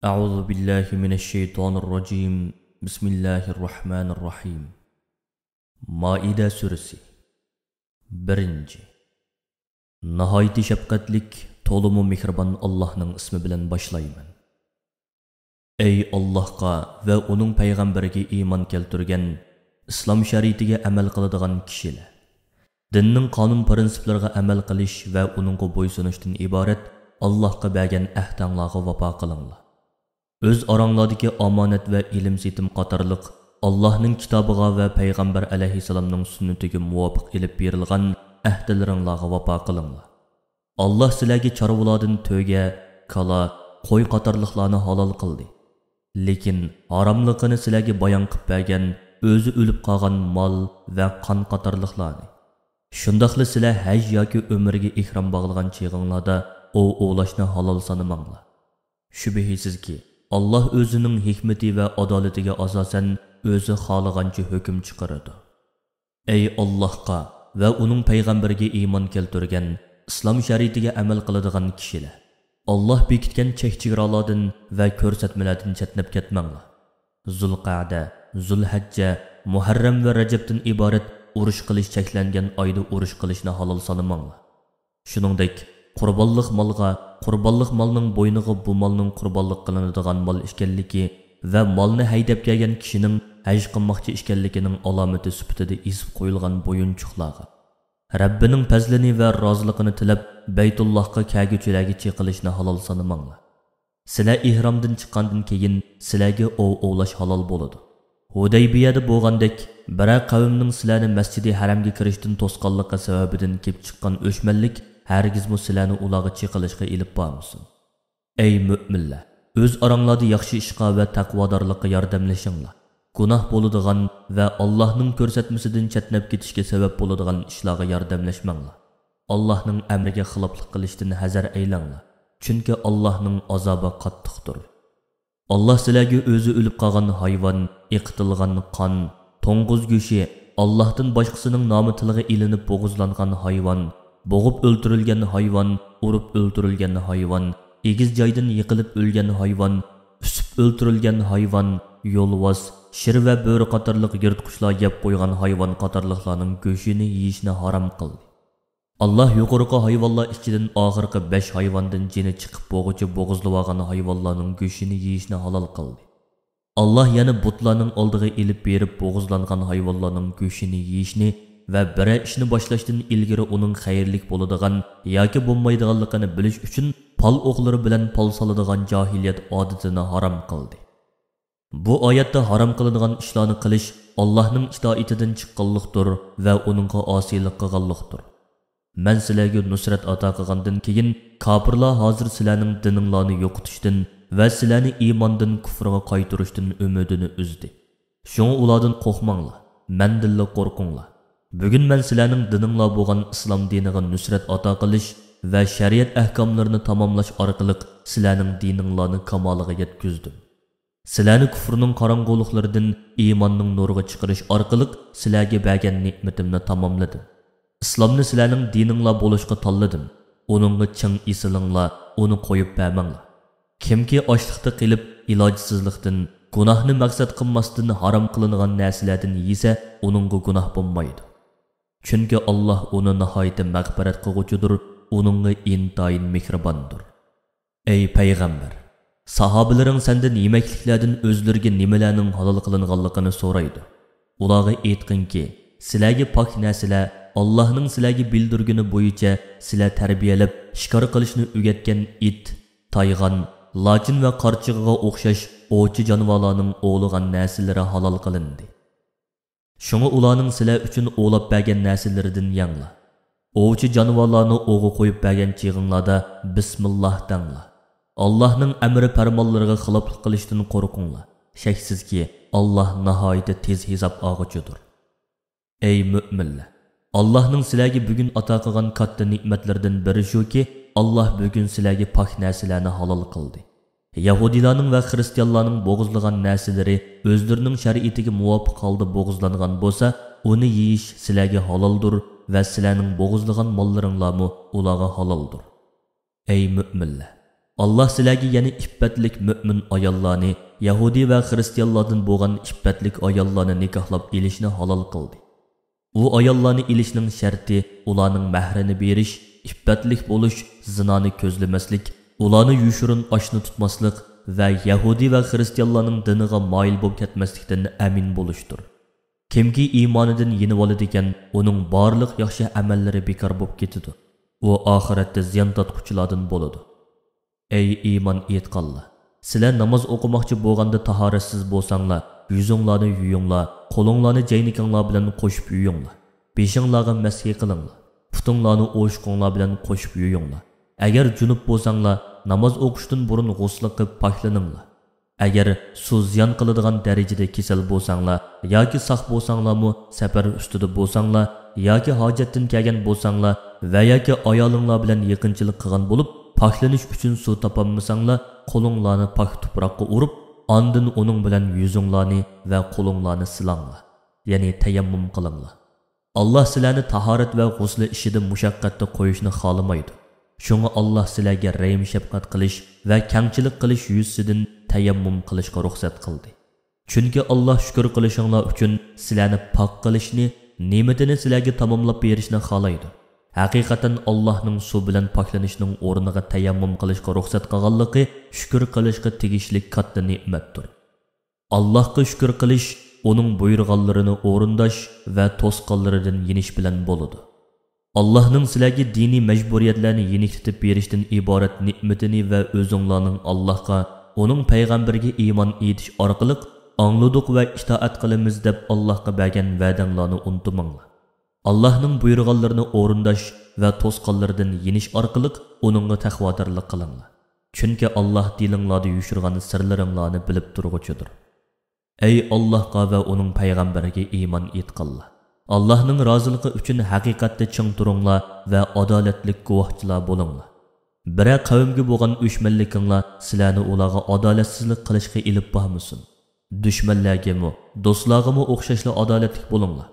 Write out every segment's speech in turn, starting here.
أعوذ بالله من الشيطان الرجيم بسم الله الرحمن الرحيم Maide suresi 1. Nahayeti şefkatlik, tolumu mihriban Allah'ның ismi bilen başlayman. Ey Allah'a ve onun peygamberiga iman keltirgen, İslam şeriatiga amal qiladigan kishilar. Dinning qonun prinsiplariga amal qilish va uningga bo'ysunishdan iborat Allohga bergan ahdanglarga vafo qilinglar. Öz aranglardagi omonat va ilm setim qatorliq Allah'ның kitobiga va payg'ambar alayhissalomning sunnatiga muvofiq ilib berilgan ahdlaringlarga vafo qilinglar. Allah sizlarga chorvalardan to'ga, kala, qo'y qatorliqlarni halol qildi. Lekin haromligini sizlarga bayon qilib bergan o'zi o'lib qolgan mol va qon qatorliqlarni. Shundaqli sizlar haj yoki umrga ihrom bog'lagan chig'inglarda o'lashni halol sanamanglar. Shubhisizki Allah o'zining hikmati va adolatiga asosan o'zi xohlagancha hukm chiqaradi. Ey Allohga va uning payg'ambariga iymon keltirgan, islom shariatiga amal qiladigan kishilar, Allah bekitgan chek-chegaralardan va ko'rsatmalardan chetnab ketmanglar. Zulqa'da, Zulhajja, Muharram va Rajabdan iborat urush qilish cheklangan oyda urush qilishni halol sanamanglar. Shuningdek, qurbonlik molning bo'yniga bu molning qurbonlik qilinadigan mol ekanligi va molni haydab kelgan kishining haj qilmoqchi ekanligining alomati sifatida isib qo'yilgan bo'yinchoqlarga, Rabbining fazlini va roziligini tilab Baytullohga kaguvchilarga chiqilishni halol sanamanglar. Sizlar ihromdan chiqqandan keyin sizlarga ovlash halol bo'ladi. Hudaybiyada bo'lgandek, biror qavmning sizlarni masjidi haramga kirishdan to'sqanligi sababidan kelib chiqqan o'shmanlik hargizmi sizlarni ularga chiqilishga ilib bormasin. Ey mu'minlar, o'z oranglarda yaxshi ishqa va taqvodorlikqa yordamlashinglar. Gunoh bo'ladigan va Allohning ko'rsatmasidan chetnab ketishga sabab bo'ladigan ishlarga yordamlashmanglar. Allohning amriga xiloflik qilishdan hazar aylanglar, chunki Allohning azobi qattiqdir. Allah sizlarga o'zi o'lib qolgan hayvon, iqitilgan qon, to'ng'iz go'shi, Allohdan boshqasining nomi tiliga ilinib bo'g'izlangan hayvon, bo'g'ib o'ldirilgan hayvon, urib o'ldirilgan hayvon, egiz joydan yiqilib o'lgan hayvon, usib o'ldirilgan hayvon, yo'lvoz, shir va bo'ri qatorliq yirtqichlar yeb qo'ygan hayvon qatorliqlarning go'shini yeyishni harom qildi. Allah yuqorqi hayvonlar ichidan oxirgi 5 hayvondan jini chiqib bo'g'ichi bo'g'izlab olgan hayvonlarning go'shini yeyishni halol qildi. Allah yana butlarning oldiga ilib berib bo'g'izlangan hayvonlarning go'shini yeyishni va bir ishni boshlashdan ilgari uning xayrlik bo'ladigan yoki bo'lmaydiganligini bilish uchun pal o'qlari bilan pal soladigan jahiliyat odatini harom qildi. Bu oyatda harom qilinadigan ishlarni qilish Allohning itoatidan chiqqanlikdir va uningga osiylik qilganlikdir. Men sizlarga nusrat ato qilgandan keyin kofirlar hozir sizlarning dininglarni yo'qotishdan va sizlarni iymondan kufrga qaytarishdan umidini uzdi. Shunga ulardan qo'rqmanglar, mendilla qo'rqinglar. Bugun men sizlarning dininglar bo'lgan islom diniga nusrat ato qilish va shariat ahkomlarini tamomlash orqali sizlarning dininglarni kamoliga yetkazdim. Sizlarni kufrning qorong'uliklaridan iymonning nuriga chiqarish orqali sizlarga bergan ne'matimni tamomladim. İslamni sizlarning dininglar bo'lishga tanladim. Uningga ching isilinglar, uni qo'yib bermanglar. Kimki ochliqda qilib, ilojsizlikdan, gunohni maqsad qilmasdan harom qilingan narsalardan yesa, uningga gunoh bo'lmaydi. Chunki Alloh uni nihoyatda mag'firat qiluvchidir, uningga intayin mehribondir. Ey payg'ambar, sahobilaring sendan yemakliklardan o'zlariga nimalarning halol qilinganligini so'raydi. Ularga aytqinki, sizlarga pok narsalar Allah'ның sizlarga bildirgani bo'yicha sizlar tarbiyalab, shikor qilishni o'rgatgan it, taygan, lochin va qarchig'iga o'xshash ovchi jonivorlarning o'g'ligan narsalari halol qilindi. Shunga ularning sizlar uchun o'lab bergan narsalaridan yanglar. Ovchi jonivorlarni o'g'i qo'yib bergan chig'inglarda bismillah danglar. Allohning amri farmonlariga xiloflik qilishdan qo'rqinglar. Shaksizki Allah nihoyatda tez hisob olg'uchidir. Ey mu'minlar, Allah'ның sizlarga bugun ato qilgan katta ne'matlardan biri shuki, Allah bugun sizlarga pok narsalarni halol qildi. Yahudilarning va xristianlarning bo'g'izlagan narsalari o'zlarining shariatiga muvofiq holda bo'g'izlangan bo'lsa, uni yeyish sizlarga haloldir va sizlarning bo'g'izlagan mollaringlarmi ularga haloldir. Ey mu'minlar, Allah sizlarga yana iffatlik mo'min ayollarni, Yahudi va xristianlardan bo'lgan iffatlik ayollarni nikohlab elishni halol qildi. U ayollarni elishning sharti ularning mahrini berish, iffatlik bo'lish, zinoni ko'zlamaslik, ularni yushurin oshni tutmaslik va Yahudi va xristianlarning diniga moyil bo'lib ketmaslikdan amin bo'lishdir. Kimki iymonidan yenib oladi ekan, uning barliq yaxshi amallari bekor bo'lib ketadi. U oxiratda ziyon tortquchilardan bo'ladi. Ey iymon etqanlar, sizlar namoz o'qimoqchi bo'lganda tahoratsiz bo'lsanglar, yuzinglarni yuyinglar, qo'linglarni jaynikinglar bilan qo'shib yuyinglar. Beshinglarga masih qilinglar. Putinglarni o'shqinglar bilan qo'shib yuyinglar. Agar junub bo'lsanglar, namoz o'qishdan burun g'usl qilib poklaninglar. Agar suv ziyon qiladigan darajada kasal bo'lsanglar yoki sog' bo'lsanglarmi, safar ustida bo'lsanglar yoki hojatdan kelgan bo'lsanglar va yoki ayolinglar bilan yaqinchilik qilgan bo'lib, poklanish uchun suv topolmasanglar, qo'linglarni pok tuproqqa urib, ondan uning bilan yuzinglarni va qo'linglarni silanglar, ya'ni tayammum qilinglar. Allah sizlarni tahorat va g'usl ishida mushaqqatda qo'yishni xohlamaydi. Shunga Allah sizlarga rahm shafqat qilish va kamchilik qilish yuzidan tayammum qilishga ruxsat qildi. Chunki Allah shukr qilishinglar uchun sizlarni pok qilishni, ne'matini sizlarga tamomlab berishni xohlaydi. Haqiqatan Allohning suv bilan poklanishning o'rniga tayammum qilishga ruxsat qilganligi shukr qilishga tegishli katta ne'matdir. Allohga shukr qilish, uning buyurganlarini o'rindash va to'sqanlaridan yenish bilan bo'ladi. Allah'ның sizlarga diniy majburiyatlarni yenikitib berishdan iborat ne'matini va o'zinglarning Allohga, uning payg'ambariga iymon etish orqali angladik va itoat qilamiz deb Allohga bergan va'danglarni unutmanglar. Allah'ның buyurganlarini o'rindash va to'sqanlardan yenish orqali uningga taqvodorlik qilinglar. Chunki Alloh dilinglarda yushirgan sirlaringlarni bilib turg'uchidir. Ey Allohga va uning payg'ambariga iymon etqanlar. Allah'ның razılығы üçün haqiqatda çın turunglar və adaletlik guvohchilar bo'linglar. Birə qavmga bo'lgan o'shmanlikinglar sizlarni ularga adolatsizlik qilishga ilib bormasin. Dushmanlargami, do'stlargami o'xshashli adolatlik bo'linglar.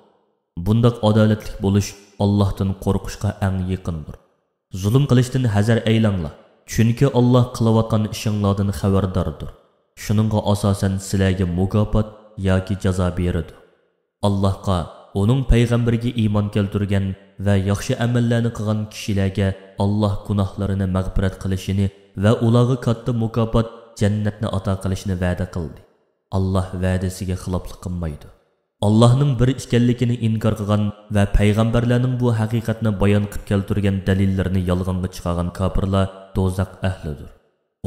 Bundaq adolatlik bo'lish Allohdan qo'rqishga eng yaqindir. Zulm qilishdan hazar aylanglar, chunki Alloh qilayotgan ishinglardan xabardordir. Shuningga asosan sizlarga mukofot yoki jazo beradi. Allohga, uning payg'ambariga iymon keltirgan va yaxshi amallarni qilgan kishilarga Alloh gunohlarini mag'firat qilishini va ularga katta mukofot jannatni ato qilishini va'da qildi. Alloh va'dasiga xiloflik qilmaydi. Allohning bir ekanligini inkor qilgan va payg'ambarlarning bu haqiqatni bayon qilib keltirgan dalillarni yolg'onga chiqargan kofirlar do'zax ahlidir.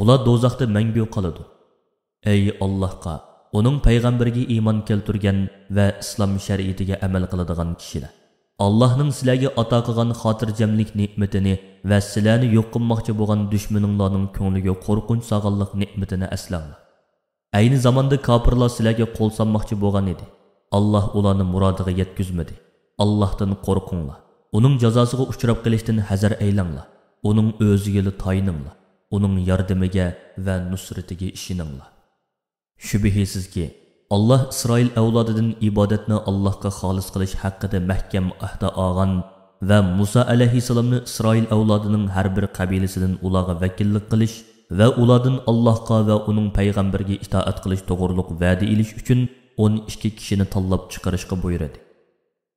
Ular do'zaxda mangu qoladi. Ey Allohga, uning payg'ambariga iymon keltirgan va islom shariatiga amal qiladigan kishilar, Allohning sizlarga ato qilgan xotirjamlik ne'matini va sizlarni yo'q qilmoqchi bo'lgan dushmaninglarning ko'ngliga qo'rqinch solganlik ne'matini eslanglar. Ayni zamonda kofirlar sizlarga qo'l solmoqchi bo'lgan edi. Alloh ularni murodiga yetkazmadi. Allohdan qo'rqinglar. Uning jazosiga uchrab qolishdan hazar aylanglar. Uning o'ziga tayininglar. Uning yordamiga va nusratiga ishoninglar. Shubhisizki, Allah İsrail avlodidan ibodatni Allohga xolis qilish haqida mahkam ahd olgan va Musa alayhissalomni Isroil avlodining har bir qabilasidan ularga vakillik qilish va ulardan Allohga va uning payg'ambariga itoat qilish to'g'riliq va'da ilish uchun 12 kishini tanlab chiqarishga buyurdi.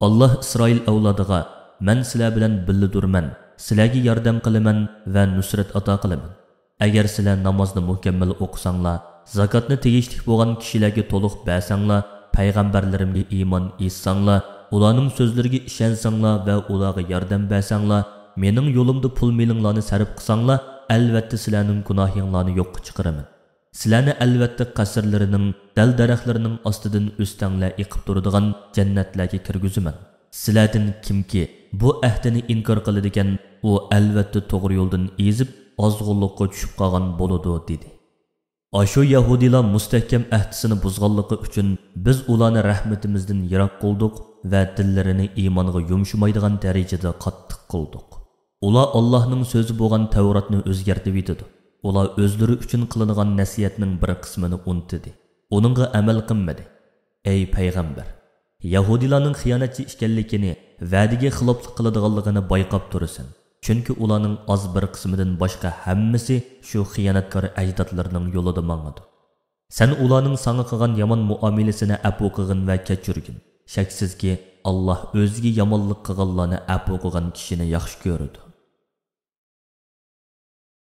Allah İsroil avlodiga, "Men sizlar bilan birladurman, sizlarga yordam qilaman va nusrat ato qilaman. Agar sizlar namozni mukammal o'qisanglar, zakatni tegishli bo'lgan kishilarga to'liq bersanglar, payg'ambarlarimga iymon etsanglar, ularning so'zlariga ishonsanglar va ularga yordam bersanglar, mening yo'limda pul melinglarni sarf qilsanglar, albatta sizlarning gunohinglarni yo'qqa chiqaraman. Sizlarni albatta qasrlarining, dal daraxtlarining ostidan o'stanglar eqib turadigan jannatlarga kirgizaman. Sizlardan kimki bu ahdini inkor qiladigan, u albatta to'g'ri yo'ldan ezib, ozg'unlikqa tushib qolgan bo'ladi" dedi. Aşu Yahudilar mustahkam ahdisini buzganligi uchun biz ularni rahmatimizdan yiroq qildik va dillarini iymonga yumshamaydigan darajada qattiq qildik. Ular Allohning so'zi bo'lgan Tavratni o'zgartirib yetdi. Ular o'zlari uchun qilingan nasihatning bir qismini unutdi. Uningga amal qilmadi. Ey payg'ambar, Yahudilarning xiyonatchi ekanligini, va'daga xiloflik qiladiganligini bayqab turasan. Chunki ularning oz bir qismidan boshqa hammasi shu xiyonatkor ajdodlarning yo'lida mangadi. Sen ularning sana qilgan yomon muomalasini afu qilgin va kechirgin. Shaksizki, Alloh o'ziga yomonlik qilganlarni afu qilgan kishini yaxshi ko'radi.